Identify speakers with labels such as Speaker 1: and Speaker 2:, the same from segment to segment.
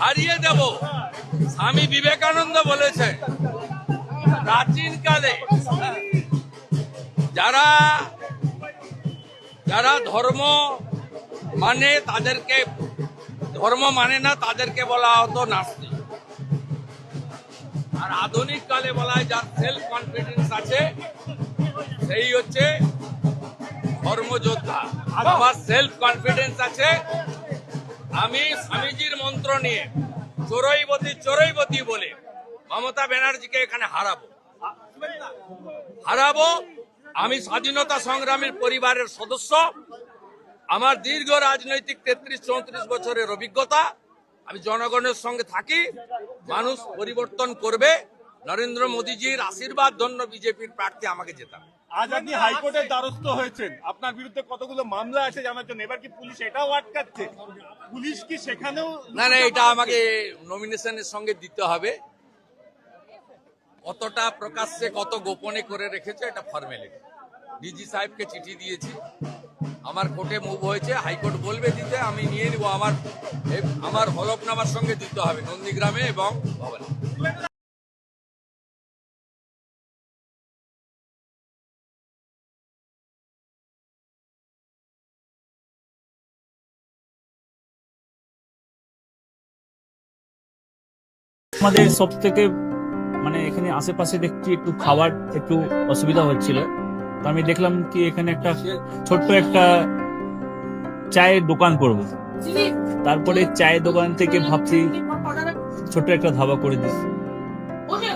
Speaker 1: হারিয়ে দেব। স্বামী বিবেকানন্দ বলেছে প্রাচীন কালে যারা যারা ধর্ম মানে তাদেরকে ধর্ম মানে না তাদেরকে বলা হতো নাস্তিক, আর আধুনিক কালে বলা হয় যার সেলফ কনফিডেন্স আছে সেই হচ্ছে ধর্মযোদ্ধা। আমার সেলফ কনফিডেন্স আছে, আমি স্বামীজির মন্ত্র নিয়ে চোরইবতী চোরইবতী বলে মমতা ব্যানার্জিকে এখানে হারাবো। আমি স্বাধীনতা সংগ্রামের পরিবারের সদস্য, আমার দীর্ঘ রাজনৈতিক 33-34 বছরের অভিজ্ঞতা, আমি জনগণের সঙ্গে থাকি। মানুষ পরিবর্তন করবে, নরেন্দ্র মোদীজির আশীর্বাদ ধন্য বিজেপির প্রার্থী আমাকে জেতাবে।
Speaker 2: আজ আপনি হাইকোর্টের দ্বারস্থ হয়েছেন, আপনার বিরুদ্ধে কতগুলো মামলা আছে জানার জন্য, এবার কি পুলিশ এটাও আটকাচ্ছে? পুলিশ কি সেখানেও
Speaker 1: না, এটা আমাকে নমিনেশনের সঙ্গে দিতে হবে। কতটা প্রকাশ্যে কত গোপনে করে রেখেছে এটা ফর্মালিটি। ডিজি সাহেবকে চিঠি দিয়েছি, আমার কোর্টে মুভ হয়েছে, হাইকোর্ট বলবে দিতে, আমি নিয়ে নিব। আমার হলফনামার সঙ্গে দিতে হবে নন্দীগ্রামে এবং ভবনে।
Speaker 3: আমাদের সব থেকে এখানে আশেপাশে দেখছি একটু খাবার একটু অসুবিধা হচ্ছিল, তো আমি দেখলাম কি এখানে একটা ছোট্ট একটা চায়ের দোকান করব। তারপরে চায়ের দোকান থেকে ভাবছি ছোট একটা ধাবা করে দিই।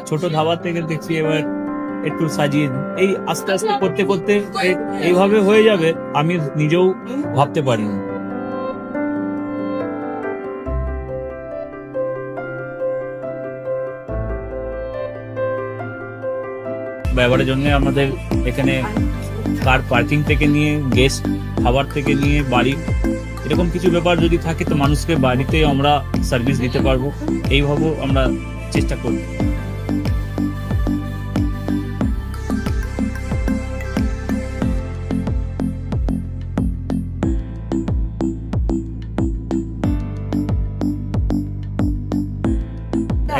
Speaker 3: ছোট ধাবা থেকে দেখছি এবার একটু সাজিয়ে এই আস্তে আস্তে করতে করতে এইভাবে হয়ে যাবে, আমি নিজেও ভাবতে পারিনি। ব্যবহারের জন্য আমাদের এখানে কার পার্কিং থেকে নিয়ে গেস্ট খাবার থেকে নিয়ে বাড়ি এরকম কিছু ব্যাপার যদি থাকে তো মানুষকে বাড়িতে আমরা সার্ভিস দিতে পারবো, এইভাবে আমরা চেষ্টা করব।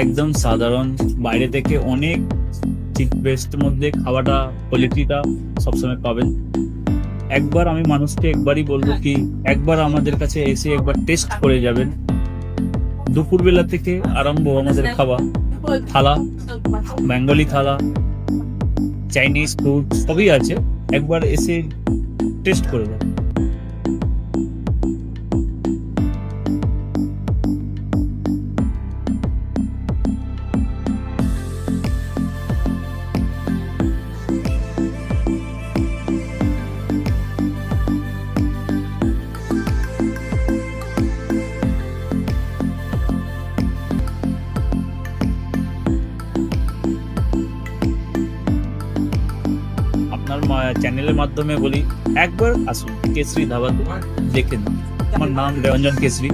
Speaker 3: একদম সাধারণ, বাইরে থেকে অনেক চিপ বেস্টের মধ্যে খাওয়াটা কোয়ালিটিটা সবসময় পাবেন। একবার আমি মানুষকে একবারই বলবো কি একবার আমাদের কাছে এসে একবার টেস্ট করে যাবেন। দুপুরবেলা থেকে আরম্ভ আমাদের খাওয়া, থালা, বেঙ্গলি থালা, চাইনিজ ফুড সবই আছে, একবার এসে টেস্ট করে যাবেন। চ্যানেলের মাধ্যমে বলি একবার আসুন কেশরী ধাবাতে, দেখে নিন। আমার নাম Ranjan Keshari.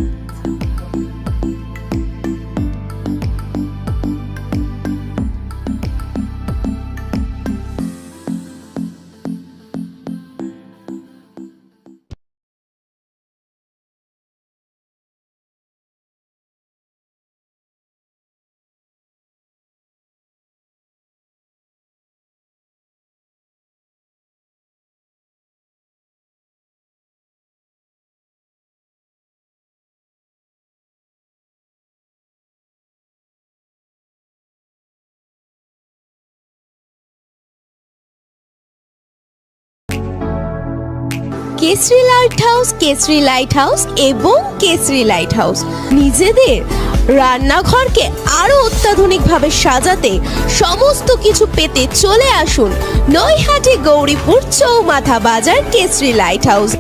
Speaker 4: Keshari light house, Keshari light house এবং কেশরী লাইট হাউস নিজেদের রান্নাঘরকে আরো অত্যাধুনিকভাবে সাজাতে সমস্ত কিছু পেতে চলে আসুন নৈহাটি গৌরীপুর চৌমাথা বাজার কেশরী লাইট হাউস।